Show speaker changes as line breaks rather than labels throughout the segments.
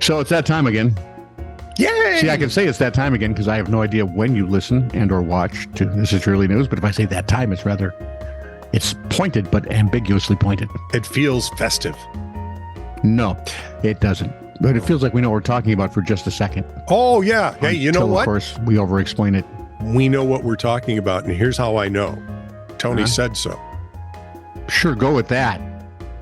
So it's that time again.
Yay!
See, I can say it's that time again because I have no idea when you listen and or watch to This Is Truly News. But if I say that time, it's pointed, but ambiguously pointed.
It feels festive.
No, it doesn't. But it feels like we know what we're talking about for just a second.
Oh, yeah. Hey, you know what?
Of course, we over-explain it.
We know what we're talking about, and here's how I know. Tony said so.
Sure, go with that.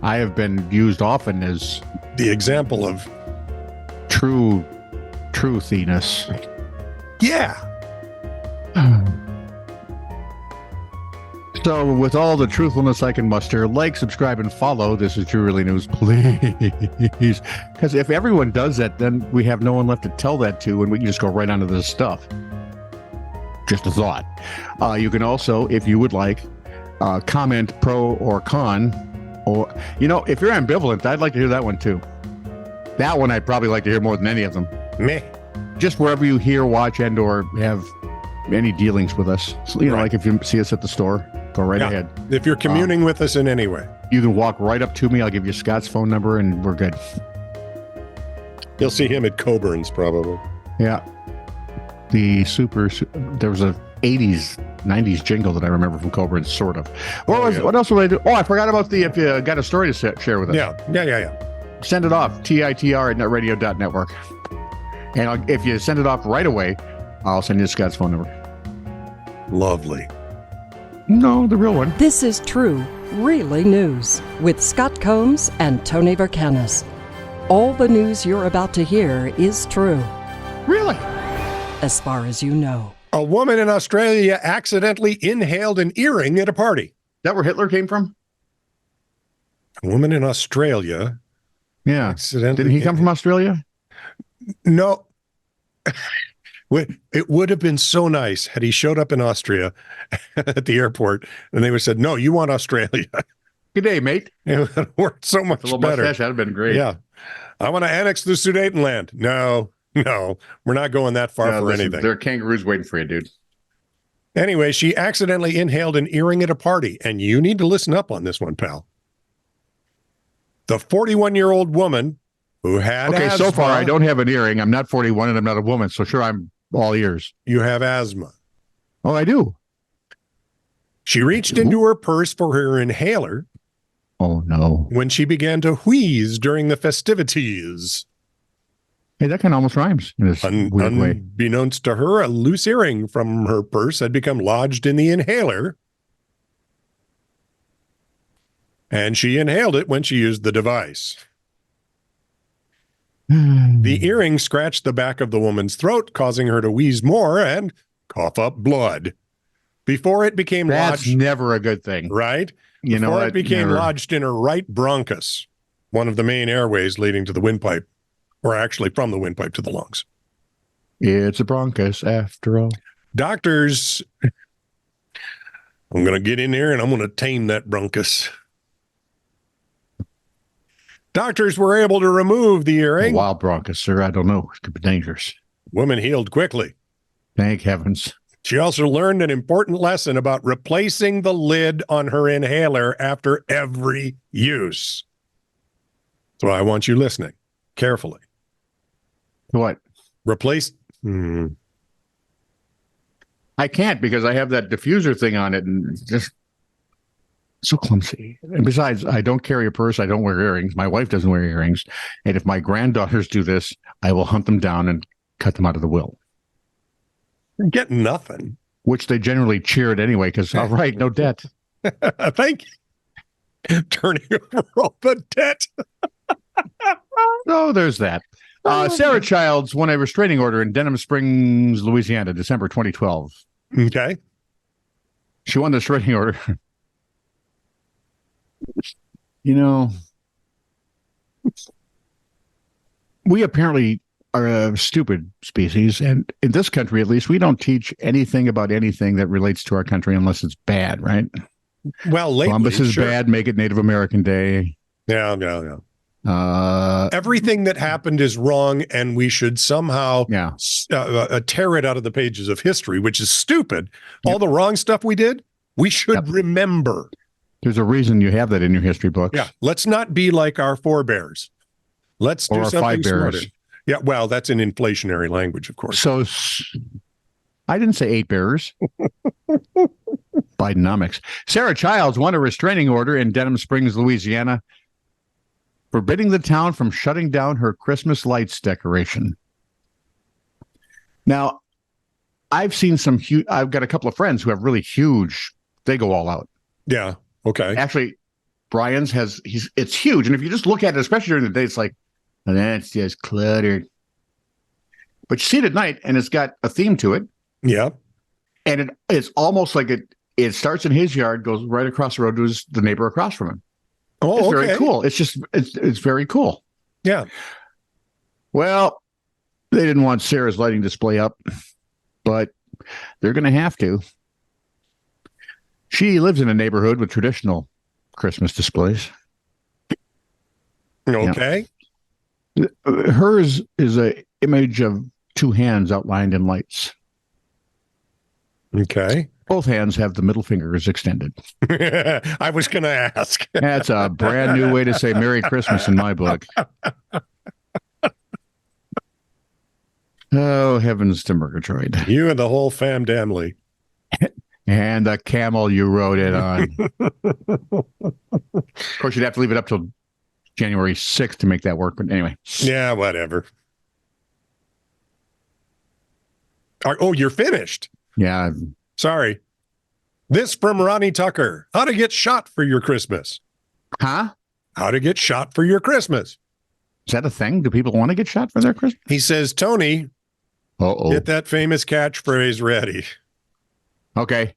I have been used often as
the example of
truthiness.
Yeah.
So with all the truthfulness I can muster, like, subscribe, and follow This Is Truly News, please. Because if everyone does that, then we have no one left to tell that to, and we can just go right onto this stuff. Just a thought. You can also, if you would like, comment pro or con, or, if you're ambivalent, I'd like to hear that one too. That one I'd probably like to hear more than any of them.
Meh.
Just wherever you hear, watch, and or have any dealings with us. So, like if you see us at the store, go right ahead.
If you're communing with us in any way.
You can walk right up to me. I'll give you Scott's phone number and we're good.
You'll see him at Coburn's probably.
Yeah. There was a 80s, 90s jingle that I remember from Coburn's, sort of. What else would I do? Oh, I forgot about if you got a story to share with us.
Yeah.
Send it off, TITR@netradio.network. And if you send it off right away, I'll send you Scott's phone number.
Lovely.
No, the real one.
This is True, Really News with Scott Combs and Tony Vercanis. All the news you're about to hear is true.
Really?
As far as you know.
A woman in Australia accidentally inhaled an earring at a party.
Is that where Hitler came from?
A woman in Australia.
Yeah. Didn't he come from Australia?
No. It would have been so nice had he showed up in Austria at the airport and they would have said, no, you want Australia.
Good day, mate.
It would have worked so much
a little
better.
Mustache, that'd have been great.
Yeah. I want to annex the Sudetenland. No, we're not going that far for anything.
There are kangaroos waiting for you, dude.
Anyway, she accidentally inhaled an earring at a party, and you need to listen up on this one, pal. The 41-year-old woman who had asthma.
So far I don't have an earring. I'm not 41 and I'm not a woman, so sure, I'm all ears.
You have asthma.
Oh, I do.
She reached into her purse for her inhaler.
Oh, no.
When she began to wheeze during the festivities.
Hey, that kind of almost rhymes in this weird way.
Unbeknownst to her, a loose earring from her purse had become lodged in the inhaler. And she inhaled it when she used the device. The earring scratched the back of the woman's throat, causing her to wheeze more and cough up blood. Before it became
lodged. That's never a good thing.
Right?
You know what?
It became lodged in her right bronchus, one of the main airways leading to the windpipe, or actually from the windpipe to the lungs.
It's a bronchus after all.
Doctors, I'm going to get in there and I'm going to tame that bronchus. Doctors were able to remove the earring.
Wild bronchus, sir. I don't know. It could be dangerous.
Woman healed quickly.
Thank heavens.
She also learned an important lesson about replacing the lid on her inhaler after every use. So I want you listening carefully.
What?
Replace.
I can't because I have that diffuser thing on it and it's just so clumsy. And besides, I don't carry a purse. I don't wear earrings. My wife doesn't wear earrings. And if my granddaughters do this, I will hunt them down and cut them out of the will.
Get nothing.
Which they generally cheered anyway, because, all right, no debt.
Thank you. Turning over all the debt.
So there's that. Sarah Childs won a restraining order in Denham Springs, Louisiana, December 2012.
Okay.
She won the restraining order. We apparently are a stupid species, and in this country, at least, we don't teach anything about anything that relates to our country unless it's bad, right?
Well, lately,
Columbus is bad. Make it Native American Day.
Yeah. Everything that happened is wrong, and we should somehow tear it out of the pages of history, which is stupid. Yep. All the wrong stuff we did, we should remember.
There's a reason you have that in your history books.
Yeah, let's not be like our forebears. Let's do something smarter. Yeah, well, that's in inflationary language, of course.
So I didn't say 8 bearers. Bidenomics. Sarah Childs won a restraining order in Denham Springs, Louisiana, forbidding the town from shutting down her Christmas lights decoration. Now, I've seen some huge, I've got a couple of friends who have really huge, they go all out.
Yeah. Okay.
Actually, Brian's it's huge. And if you just look at it, especially during the day, it's like, that's just cluttered. But you see it at night and it's got a theme to it.
Yeah.
And it's almost like it starts in his yard, goes right across the road to the neighbor across from him.
Oh,
it's
okay.
very cool. It's very cool.
Yeah.
Well, they didn't want Sarah's lighting display up, but they're going to have to. She lives in a neighborhood with traditional Christmas displays.
Okay.
Yeah. Hers is a image of 2 hands outlined in lights.
Okay.
Both hands have the middle fingers extended.
I was going to ask.
That's a brand new way to say Merry Christmas in my book. Oh, heavens to Murgatroyd.
You and the whole family.
And the camel you rode it on. Of course, you'd have to leave it up till January 6th to make that work. But anyway.
Yeah, whatever. Oh, you're finished.
Yeah.
Sorry. This from Ronnie Tucker. How to get shot for your Christmas.
Huh?
How to get shot for your Christmas.
Is that a thing? Do people want to get shot for their Christmas?
He says, Tony, get that famous catchphrase ready.
Okay.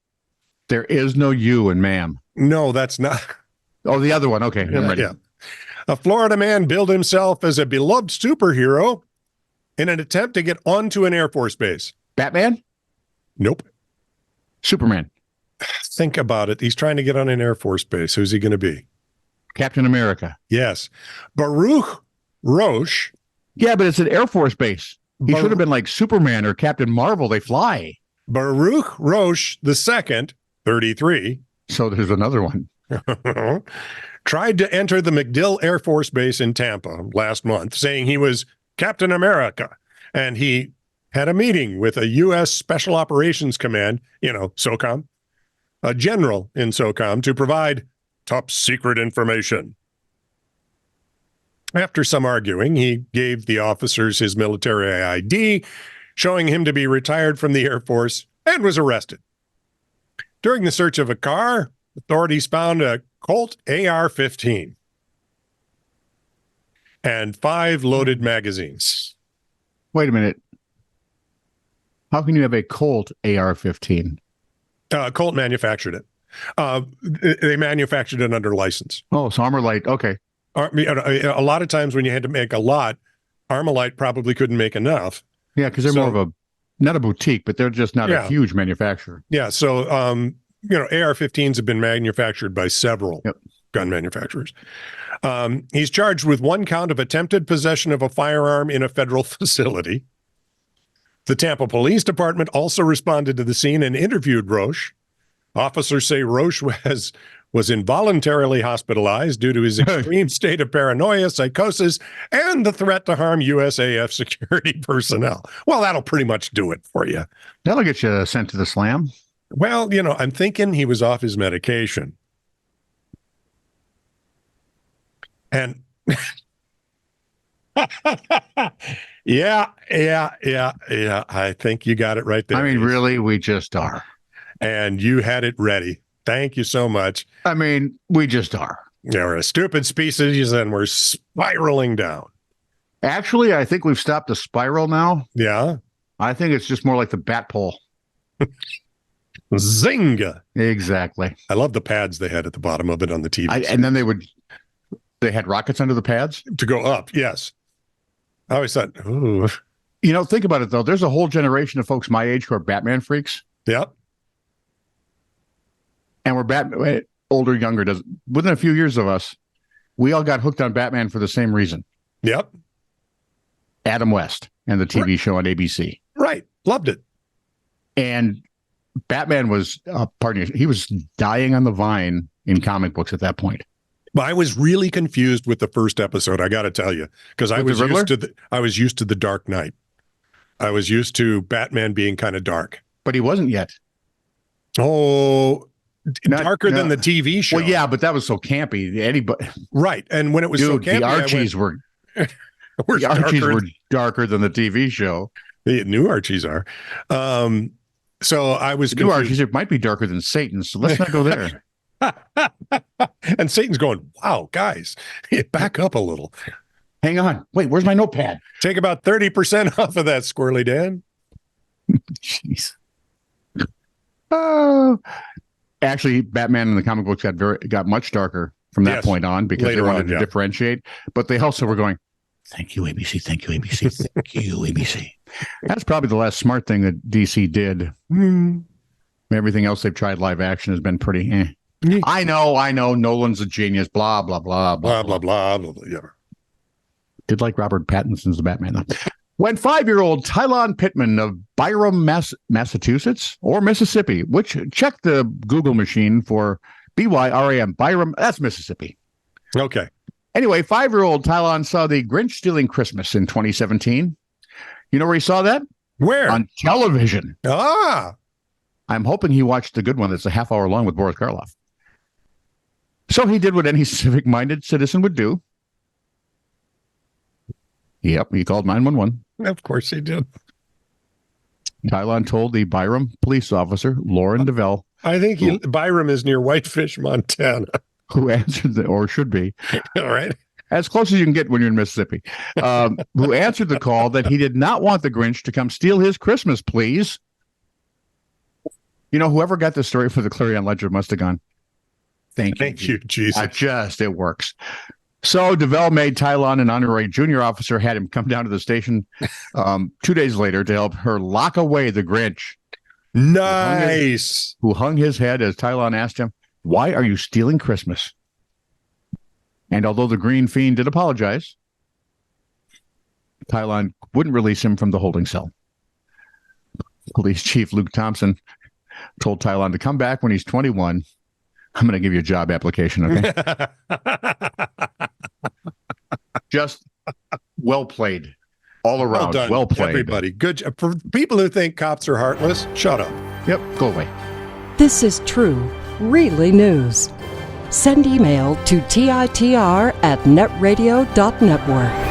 There is no you in ma'am.
No, that's not.
Oh, the other one. Okay. I'm ready.
Yeah. A Florida man billed himself as a beloved superhero in an attempt to get onto an Air Force base.
Batman?
Nope.
Superman?
Think about it. He's trying to get on an Air Force base. Who's he going to be?
Captain America?
Yes. Baruch Roche.
Yeah, but it's an Air Force base. He should have been like Superman or Captain Marvel. They fly.
Baruch Roche II, 33.
So there's another one.
Tried to enter the MacDill Air Force Base in Tampa last month, saying he was Captain America. And he had a meeting with a U.S. Special Operations Command, SOCOM, a general in SOCOM, to provide top secret information. After some arguing, he gave the officers his military ID, showing him to be retired from the Air Force, and was arrested. During the search of a car, authorities found a Colt AR-15 and 5 loaded magazines.
Wait a minute. How can you have a Colt AR-15?
Colt manufactured it. They manufactured it under license.
Oh, so Armalite. Okay.
A lot of times when you had to make a lot, Armalite probably couldn't make enough.
Yeah, because they're more of not a boutique, but they're just not a huge manufacturer.
Yeah, so, AR-15s have been manufactured by several gun manufacturers. He's charged with 1 count of attempted possession of a firearm in a federal facility. The Tampa Police Department also responded to the scene and interviewed Roche. Officers say Roche was involuntarily hospitalized due to his extreme state of paranoia, psychosis, and the threat to harm USAF security personnel. Well, that'll pretty much do it for you.
That'll get you sent to the slam.
Well, I'm thinking he was off his medication. And yeah. I think you got it right there.
I mean, really, we just are.
And you had it ready. Thank you so much.
I mean, we just are.
Yeah, we're a stupid species and we're spiraling down.
Actually, I think we've stopped the spiral now.
Yeah.
I think it's just more like the bat pole.
Zynga.
Exactly.
I love the pads they had at the bottom of it on the TV.
And then they had rockets under the pads?
To go up, yes. I always thought, ooh.
Think about it, though. There's a whole generation of folks my age who are Batman freaks.
Yep.
And we're Batman, older, younger. Within a few years of us, we all got hooked on Batman for the same reason.
Yep.
Adam West and the TV show on ABC.
Right. Loved it.
And Batman was, he was dying on the vine in comic books at that point.
But I was really confused with the first episode, I got to tell you, because I
With the
was used to the Dark Knight. I was used to Batman being kind of dark.
But he wasn't yet.
Oh, darker than the TV show.
Well, yeah, but that was so campy. Anybody,
right? And when it was so campy,
the Archies were darker than the TV show.
The new Archies are. So I was
the new Archies. It might be darker than Satan. So let's not go there.
And Satan's going, wow, guys, back up a little.
Hang on. Wait, where's my notepad?
Take about 30% off of that, Squirrely Dan.
Jeez. Actually, Batman in the comic books got much darker from that point on because they wanted to differentiate. But they also were going, thank you, ABC. Thank you, ABC. Thank you, ABC. That's probably the last smart thing that DC did. Everything else they've tried live action has been pretty I know. Nolan's a genius. Blah, blah, blah, blah,
blah, blah, blah, blah. Yeah.
Did like Robert Pattinson's The Batman, though. When 5-year-old Tylon Pittman of Byram, Massachusetts or Mississippi, which check the Google machine for BYRAM, Byram, that's Mississippi.
Okay.
Anyway, 5-year-old Tylon saw the Grinch Stealing Christmas in 2017. You know where he saw that?
Where?
On television.
Ah.
I'm hoping he watched the good one that's a half hour long with Boris Karloff. So he did what any civic-minded citizen would do. Yep, he called 911.
Of course he did.
Tylon told the Byram police officer, Lauren DeVell.
I think Byram is near Whitefish, Montana.
Who answered or should be.
All right.
As close as you can get when you're in Mississippi. Who answered the call that he did not want the Grinch to come steal his Christmas, please. You know, whoever got the story for the Clarion Ledger must have gone, Thank you,
Jesus.
It works. So DeVell made Tylon an honorary junior officer, had him come down to the station 2 days later to help her lock away the Grinch.
Nice.
Who hung his head as Tylon asked him, why are you stealing Christmas? And although the Green Fiend did apologize, Tylon wouldn't release him from the holding cell. Police Chief Luke Thompson told Tylon to come back when he's 21. I'm going to give you a job application, okay? Just well played. All around.
Well done,
well played.
everybody. Good. For people who think cops are heartless, shut up.
Yep, go away.
This is true, really news. Send email to TITR@netradio.network.